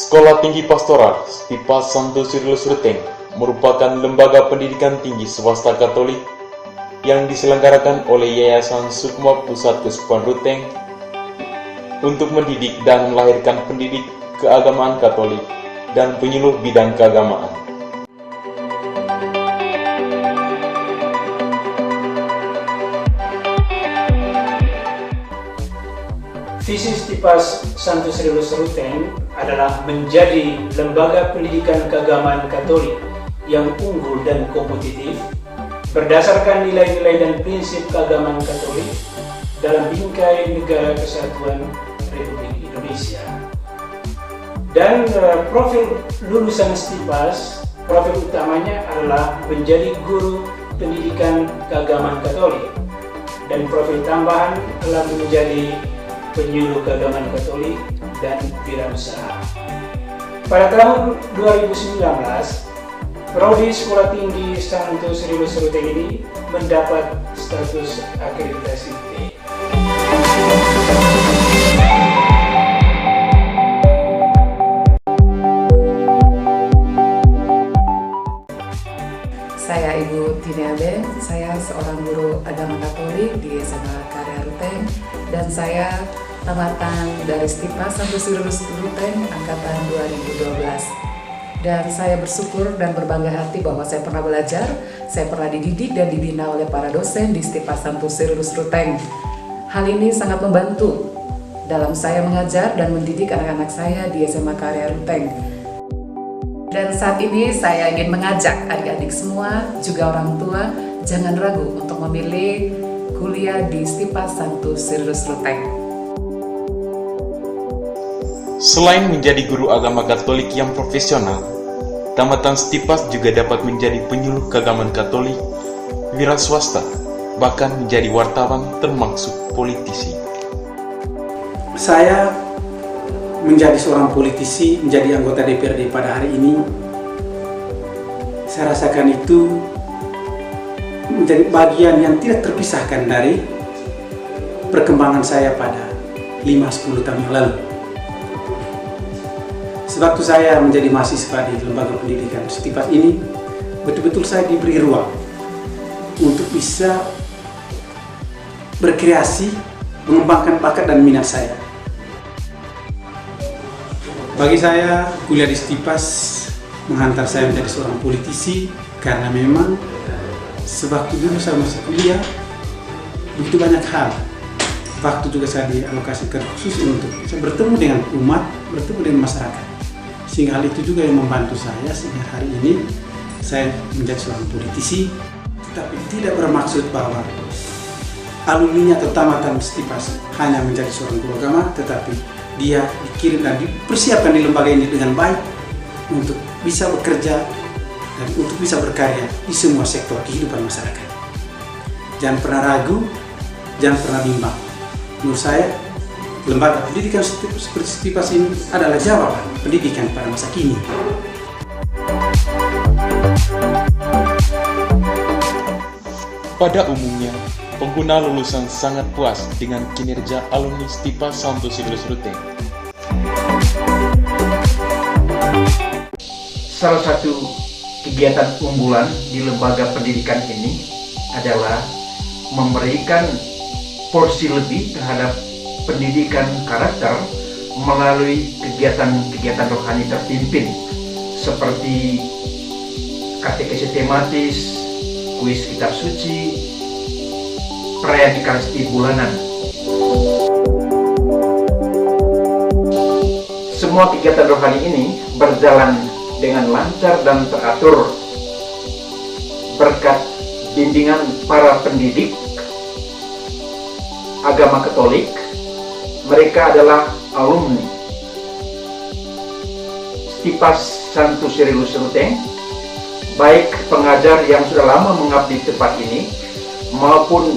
Sekolah Tinggi Pastoral Stipa Santo Cyrillus Ruteng merupakan lembaga pendidikan tinggi swasta Katolik yang diselenggarakan oleh Yayasan Sukma Pusat Keuskupan Ruteng untuk mendidik dan melahirkan pendidik keagamaan Katolik dan penyuluh bidang keagamaan. Visi Stipas Santo Cyrillus Ruteng adalah menjadi lembaga pendidikan keagamaan Katolik yang unggul dan kompetitif berdasarkan nilai-nilai dan prinsip keagamaan Katolik dalam bingkai Negara Kesatuan Republik Indonesia. Dan profil lulusan Stipas, profil utamanya adalah menjadi guru pendidikan keagamaan Katolik, dan profil tambahan adalah menjadi penyuluh keagamaan Katolik dan wirausaha. Pada tahun 2019, Prodi Sekolah Tinggi Santo Cyrillus Ruteng ini mendapat status akreditasi B. Saya Ibu Tina Ben, saya seorang guru agama Katolik di SMA Karya Ruteng, dan saya tamatan dari Stipa Santo Cyrillus Ruteng angkatan 2012. Dan saya bersyukur dan berbangga hati bahwa saya pernah belajar, saya pernah dididik dan dibina oleh para dosen di Stipa Santo Cyrillus Ruteng. Hal ini sangat membantu dalam saya mengajar dan mendidik anak-anak saya di SMA Karya Ruteng. Dan saat ini saya ingin mengajak adik-adik semua, juga orang tua, jangan ragu untuk memilih kuliah di Stipa Santo Cyrillus Ruteng. Selain menjadi guru agama Katolik yang profesional, tamatan Stipas juga dapat menjadi penyuluh keagamaan Katolik, wira swasta, bahkan menjadi wartawan termasuk politisi. Saya menjadi seorang politisi, menjadi anggota DPRD pada hari ini, saya rasakan itu menjadi bagian yang tidak terpisahkan dari perkembangan saya pada 5-10 tahun yang lalu. Sewaktu saya menjadi mahasiswa di lembaga pendidikan Stipas ini, betul-betul saya diberi ruang untuk bisa berkreasi, mengembangkan bakat dan minat saya. Bagi saya, kuliah di Stipas menghantar saya menjadi seorang politisi, karena memang sewaktu dulu saya masih kuliah, begitu banyak hal. Waktu juga saya dialokasikan khusus untuk saya bertemu dengan umat, bertemu dengan masyarakat. Sehingga hal itu juga yang membantu saya sehingga hari ini saya menjadi seorang politisi, tetapi tidak bermaksud bahwa alumninya atau tamatan Stipas hanya menjadi seorang guru agama, tetapi dia dikirim dan dipersiapkan di lembaga ini dengan baik untuk bisa bekerja dan untuk bisa berkarya di semua sektor kehidupan masyarakat. Jangan pernah ragu, jangan pernah bimbang. Menurut saya, lembaga pendidikan seperti Stipas ini adalah jawaban pendidikan pada masa kini. Pada umumnya, pengguna lulusan sangat puas dengan kinerja alumni Stipa Santo Cyrillus Ruteng. Salah satu kegiatan unggulan di lembaga pendidikan ini adalah memberikan porsi lebih terhadap pendidikan karakter melalui kegiatan-kegiatan rohani terpimpin seperti katekesi tematis, kuis kitab suci, perayaan Ekaristi bulanan. Semua kegiatan rohani ini berjalan dengan lancar dan teratur berkat bimbingan para pendidik agama Katolik. Mereka adalah alumni Stipas Santo Cyrillus Ruteng, baik pengajar yang sudah lama mengabdi di tempat ini maupun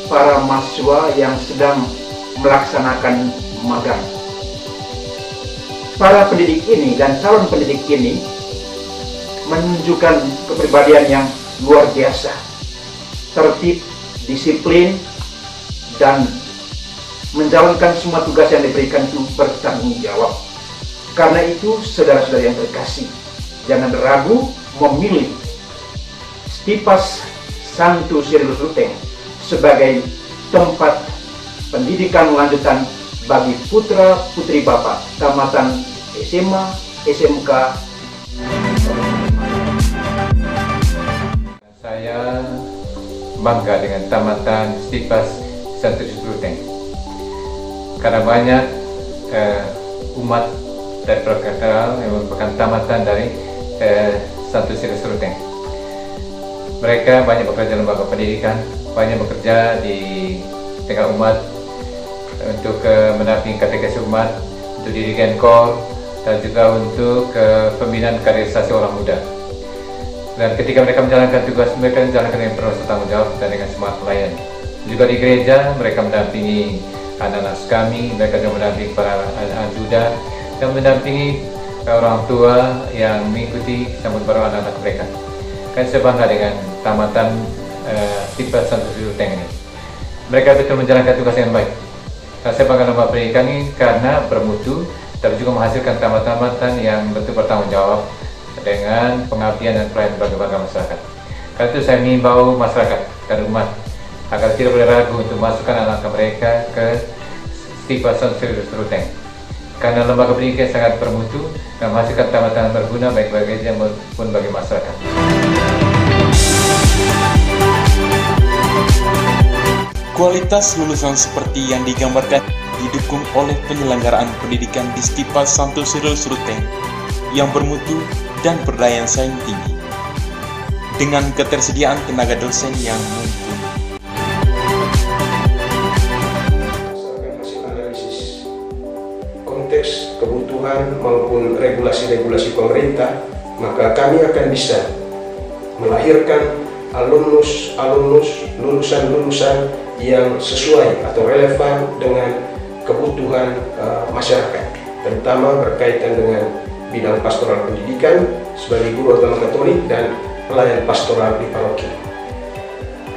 para mahasiswa yang sedang melaksanakan magang. Para pendidik ini dan calon pendidik ini menunjukkan kepribadian yang luar biasa, tertib, disiplin, dan menjalankan semua tugas yang diberikan itu bertanggung jawab. Karena itu, saudara-saudara yang terkasih, jangan ragu memilih Stipas Santo Cyrillus Ruteng sebagai tempat pendidikan lanjutan bagi putra-putri Bapak tamatan SMA, SMK. Saya bangga dengan tamatan Stipas Santo Cyrillus Ruteng karena banyak umat dari Katedral yang merupakan tamatan dari Santo Cyrillus Ruteng. Mereka banyak bekerja di lembaga pendidikan, banyak bekerja di tengah umat untuk mendampingi katekesi umat, untuk dirigen KOR, dan juga untuk pembinaan kaderisasi orang muda. Dan ketika mereka menjalankan tugas, mereka menjalankan dengan penuh tanggung jawab dan dengan semangat melayani. Juga di gereja, mereka mendampingi anak-anak kami, mereka juga mendampingi para ajudan, dan mendampingi orang tua yang mengikuti sambut baru anak-anak mereka. Kan saya bangga dengan tamatan Stipas Santo Cyrillus Ruteng ini. Mereka betul menjalankan tugas yang baik. Dan saya bangga lembaga pendidikan ini karena bermutu, tapi juga menghasilkan tamatan-tamatan yang betul bertanggung jawab dengan pengabdian dan pelayanan bagi warga masyarakat. Karena itu saya mengimbau masyarakat dan umat agar tidak boleh ragu untuk masukkan anak mereka ke Stipas Santo Cyrillus Ruteng. Karena lembaga pendidikan sangat bermutu dan menghasilkan tamatan berguna baik bagi gereja maupun bagi masyarakat. Kualitas lulusan seperti yang digambarkan didukung oleh penyelenggaraan pendidikan di Stipas Santo Cyrillus Ruteng yang bermutu dan berdaya saing tinggi, dengan ketersediaan tenaga dosen yang mumpuni. Hasil analisis konteks kebutuhan maupun regulasi-regulasi pemerintah, maka kami akan bisa melahirkan lulusan-lulusan yang sesuai atau relevan dengan kebutuhan masyarakat, terutama berkaitan dengan bidang pastoral pendidikan sebagai guru agama Katolik dan pelayan pastoral di paroki.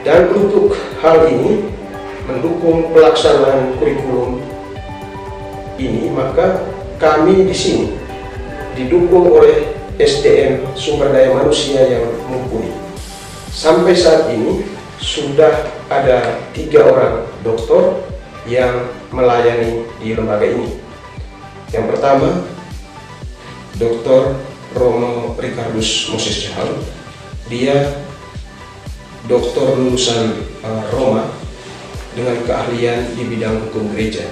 Dan untuk hal ini, mendukung pelaksanaan kurikulum ini, maka kami di sini didukung oleh SDM sumber daya manusia yang mumpuni. Sampai saat ini sudah ada 3 orang doktor yang melayani di lembaga ini. Yang pertama, Dr. Romo Ricardus Moses Jahal. Dia doktor lulusan Roma dengan keahlian di bidang hukum gereja.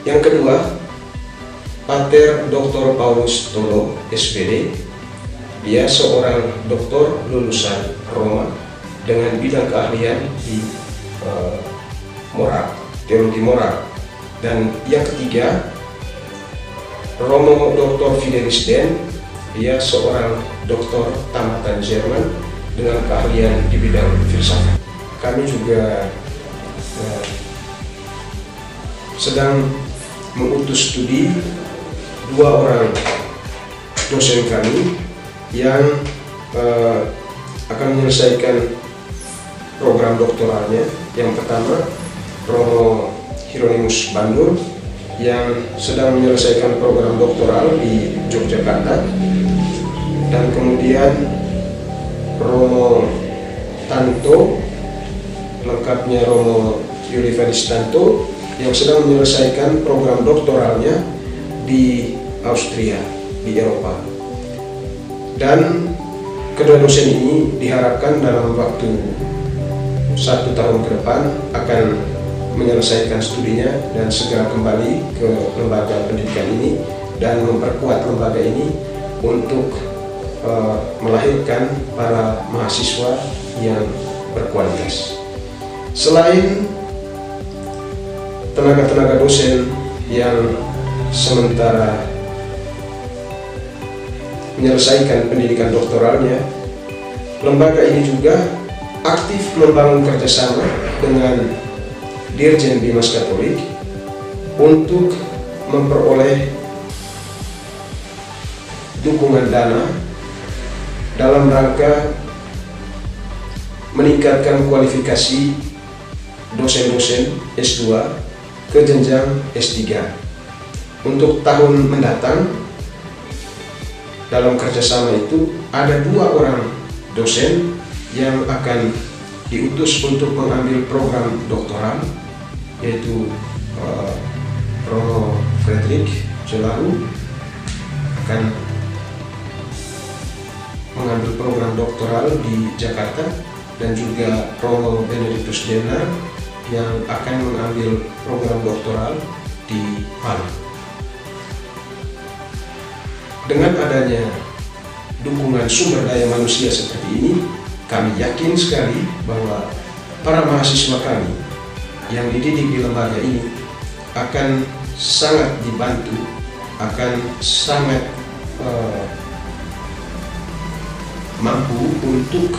Yang kedua, Pater Dr. Paulus Tolo, SPD. Dia seorang doktor lulusan Roma dengan bidang keahlian di moral, teologi moral. Dan yang ketiga, Romo Dr. Fidelis Den. Dia seorang doktor tamatan Jerman dengan keahlian di bidang filsafat. Kami juga sedang mengutus studi 2 orang dosen kami yang akan menyelesaikan program doktoralnya. Yang pertama, Romo Hieronymus Bandur yang sedang menyelesaikan program doktoral di Yogyakarta, dan kemudian Romo Tanto, lengkapnya Romo Yuliferis Tanto, yang sedang menyelesaikan program doktoralnya di Austria, di Eropa. Dan kedua dosen ini diharapkan dalam waktu 1 tahun ke depan akan menyelesaikan studinya dan segera kembali ke lembaga pendidikan ini dan memperkuat lembaga ini untuk melahirkan para mahasiswa yang berkualitas. Selain tenaga-tenaga dosen yang sementara menyelesaikan pendidikan doktoralnya, lembaga ini juga aktif membangun kerjasama dengan Dirjen Bimas Katolik untuk memperoleh dukungan dana dalam rangka meningkatkan kualifikasi dosen-dosen S2 ke jenjang S3. untuk tahun mendatang dalam kerjasama itu ada 2 orang dosen yang akan diutus untuk mengambil program doktoral, yaitu Rono Frederick Jelaru akan mengambil program doktoral di Jakarta, dan juga Rono Benedictus Denar yang akan mengambil program doktoral di Palu. Dengan adanya dukungan sumber daya manusia seperti ini, kami yakin sekali bahwa para mahasiswa kami yang dididik di lembaga ini akan sangat dibantu, akan sangat mampu untuk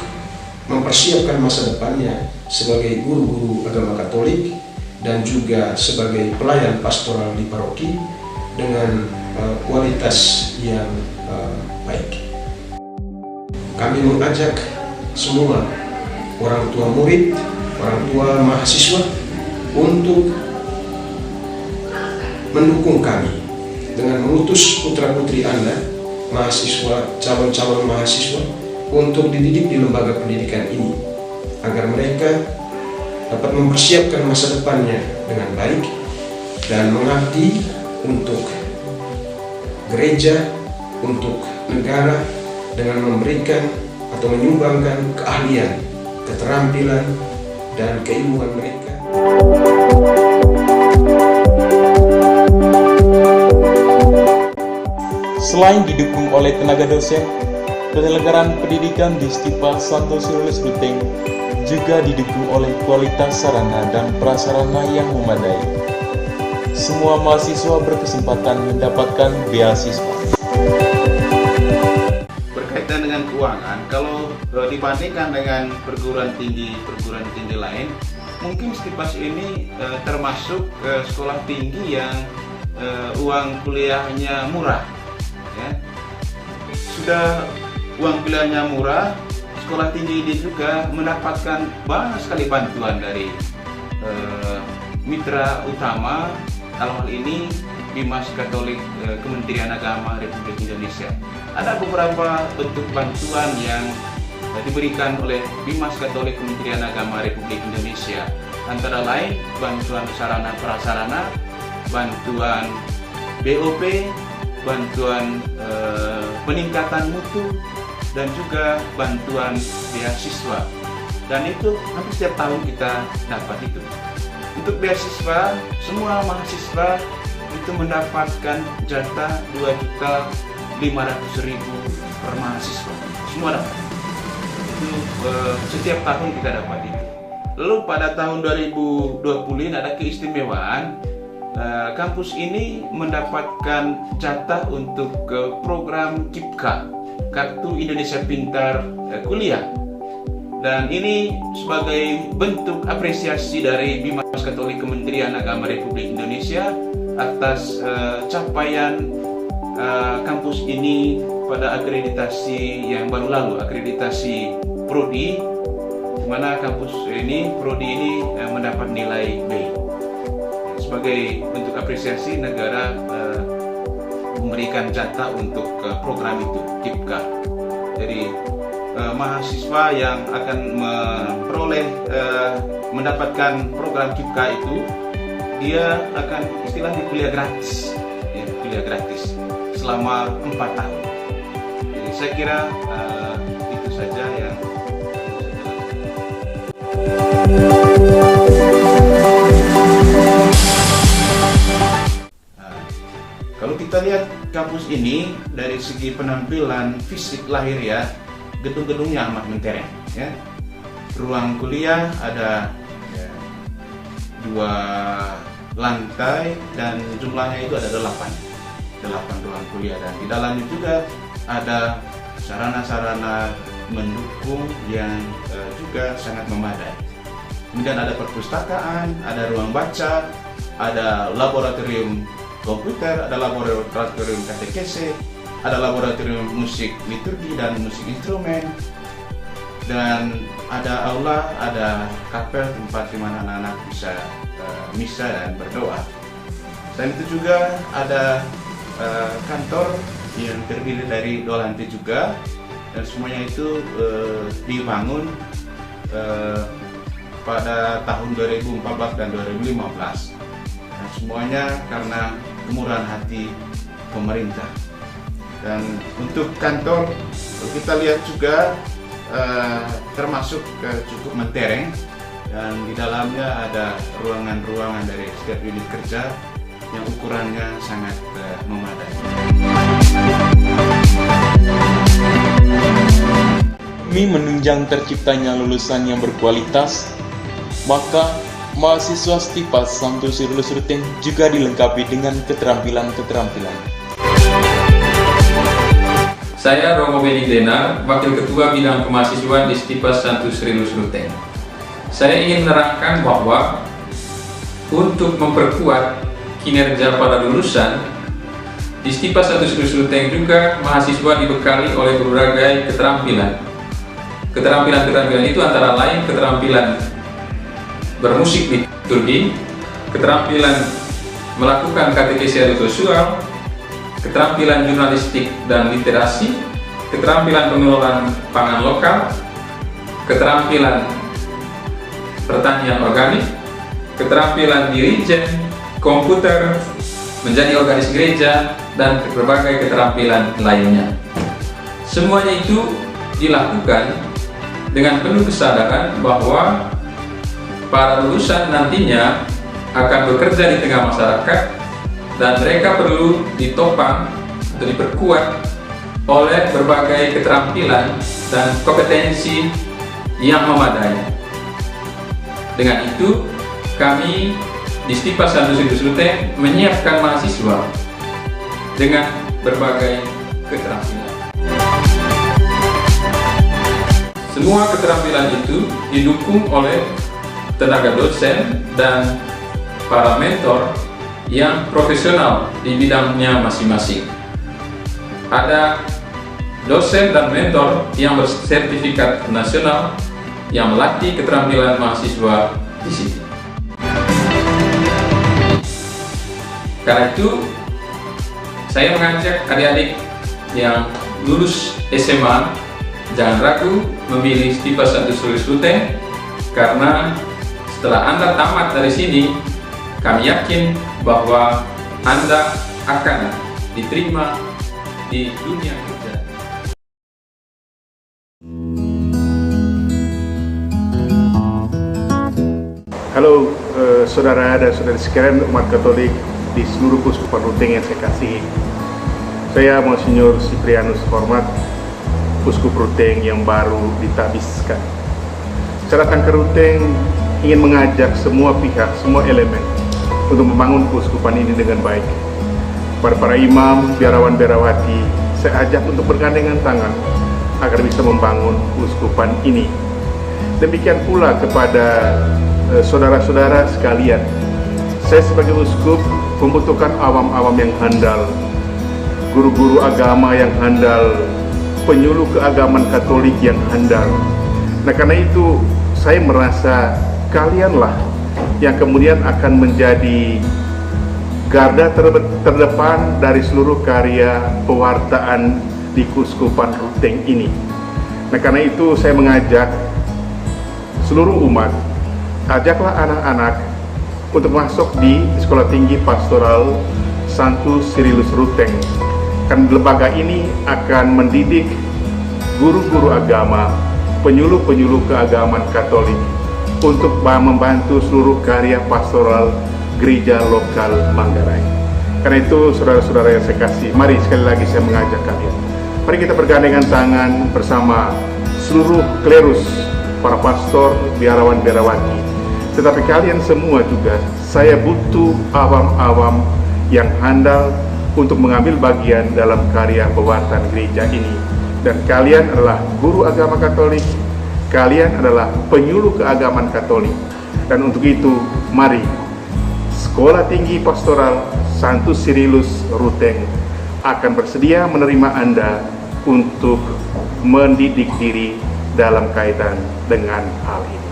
mempersiapkan masa depannya sebagai guru-guru agama Katolik dan juga sebagai pelayan pastoral di paroki dengan kualitas yang baik. Kami mengajak semua orang tua murid, orang tua mahasiswa untuk mendukung kami dengan mengutus putra-putri Anda, mahasiswa, calon-calon mahasiswa, untuk dididik di lembaga pendidikan ini, agar mereka dapat mempersiapkan masa depannya dengan baik dan mengabdi untuk gereja, untuk negara, dengan memberikan atau menyumbangkan keahlian, keterampilan, dan keilmuan mereka. Selain didukung oleh tenaga dosen, penyelenggaraan pendidikan di Stipa Santo Cyrillus Ruteng juga didukung oleh kualitas sarana dan prasarana yang memadai. Semua mahasiswa berkesempatan mendapatkan beasiswa. Berkaitan dengan keuangan, kalau dibandingkan dengan perguruan tinggi lain, mungkin Stipas ini termasuk sekolah tinggi yang uang kuliahnya murah. Ya. Sudah uang kuliahnya murah, sekolah tinggi ini juga mendapatkan banyak sekali bantuan dari mitra utama, dalam hal ini Bimas Katolik Kementerian Agama Republik Indonesia. Ada beberapa bentuk bantuan yang diberikan oleh Bimas Katolik Kementerian Agama Republik Indonesia, antara lain bantuan sarana prasarana, bantuan BOP, bantuan peningkatan mutu, dan juga bantuan beasiswa. Dan itu hampir setiap tahun kita dapat itu. Untuk beasiswa, semua mahasiswa itu mendapatkan jatah 2.500.000 per mahasiswa. Semua dapat. Itu setiap tahun kita dapat itu. Lalu pada tahun 2020 ada keistimewaan. Kampus ini mendapatkan jatah untuk program KIPKA, Kartu Indonesia Pintar Kuliah. Dan ini sebagai bentuk apresiasi dari Bimas Katolik Kementerian Agama Republik Indonesia atas capaian kampus ini pada akreditasi yang baru lalu, akreditasi Prodi, di mana kampus ini, Prodi ini mendapat nilai B. Sebagai bentuk apresiasi, negara memberikan jatah untuk program itu, KIPKA. Jadi mahasiswa yang akan mendapatkan program KIPKA itu, dia akan istilahnya kuliah gratis, ya, kuliah gratis selama 4 tahun. Jadi saya kira itu saja yang kalau kita lihat kampus ini dari segi penampilan fisik lahir, ya, gedung-gedungnya amat mentereng, ya. Ruang kuliah ada 2 lantai dan jumlahnya itu ada 8 ruang kuliah, dan di dalamnya juga ada sarana-sarana mendukung yang juga sangat memadai. Kemudian ada perpustakaan, ada ruang baca, ada laboratorium komputer, ada laboratorium katekese, ada laboratorium musik liturgi dan musik instrumen, dan ada aula, ada kapel tempat di mana anak-anak bisa misa dan berdoa. Dan itu juga ada kantor yang terdiri dari 2 lantai juga, dan semuanya itu dibangun pada tahun 2014 dan 2015. Dan semuanya karena kemurahan hati pemerintah. Dan untuk kantor kita lihat juga termasuk cukup mentereng, dan di dalamnya ada ruangan-ruangan dari setiap unit kerja yang ukurannya sangat memadai. Demi menunjang terciptanya lulusan yang berkualitas, maka mahasiswa Stipas Santo Cyrillus Ruteng juga dilengkapi dengan keterampilan-keterampilan. Saya Romo Beni Denar, Wakil Ketua Bidang Kemahasiswaan di Stipas Santo Cyrillus Ruteng. Saya ingin menerangkan bahwa untuk memperkuat kinerja para lulusan, di Stipas Santo Cyrillus Ruteng juga mahasiswa dibekali oleh berbagai keterampilan. Keterampilan-keterampilan itu antara lain keterampilan bermusik liturgi, keterampilan melakukan katekesi audiovisual, keterampilan jurnalistik dan literasi, keterampilan pengelolaan pangan lokal, keterampilan pertanian organik, keterampilan dirijen, komputer, menjadi organis gereja, dan berbagai keterampilan lainnya. Semuanya itu dilakukan dengan penuh kesadaran bahwa para lulusan nantinya akan bekerja di tengah masyarakat, dan mereka perlu ditopang atau diperkuat oleh berbagai keterampilan dan kompetensi yang memadai. Dengan itu, kami di Stipas Santo Cyrillus Ruteng menyiapkan mahasiswa dengan berbagai keterampilan. Semua keterampilan itu didukung oleh tenaga dosen dan para mentor yang profesional di bidangnya masing-masing. Ada dosen dan mentor yang bersertifikat nasional yang melatih keterampilan mahasiswa di sini. Karena itu, saya mengajak adik-adik yang lulus SMA jangan ragu memilih Stipas Santo Cyrillus Ruteng, karena setelah Anda tamat dari sini, kami yakin bahwa Anda akan diterima di dunia kerja. Halo saudara dan saudari sekalian umat Katolik di seluruh Keuskupan Ruteng yang saya kasihi. Saya Monsinyur Siprianus Hormat, Uskup Ruteng yang baru ditabiskan. Secara Kanker Ruteng ingin mengajak semua pihak, semua elemen untuk membangun keuskupan ini dengan baik. Kepada para imam, biarawan-biarawati, saya ajak untuk bergandengan tangan agar bisa membangun keuskupan ini. Demikian pula kepada saudara-saudara sekalian, saya sebagai uskup membutuhkan awam-awam yang handal, guru-guru agama yang handal, penyuluh keagamaan Katolik yang handal. Nah, karena itu saya merasa kalianlah yang kemudian akan menjadi garda terdepan dari seluruh karya pewartaan di Keuskupan Ruteng ini. Nah, karena itu saya mengajak seluruh umat, ajaklah anak-anak untuk masuk di Sekolah Tinggi Pastoral Santo Cyrillus Ruteng. Karena lembaga ini akan mendidik guru-guru agama, penyuluh-penyuluh keagamaan Katolik untuk membantu seluruh karya pastoral gereja lokal Manggarai. Karena itu saudara-saudara yang saya kasih, mari sekali lagi saya mengajak kalian, mari kita bergandengan tangan bersama seluruh klerus, para pastor, biarawan-biarawati. Tetapi kalian semua juga, saya butuh awam-awam yang handal untuk mengambil bagian dalam karya pewartaan gereja ini. Dan kalian adalah guru agama Katolik, kalian adalah penyuluh keagamaan Katolik. Dan untuk itu, mari Sekolah Tinggi Pastoral Santo Cyrillus Ruteng akan bersedia menerima Anda untuk mendidik diri dalam kaitan dengan hal ini.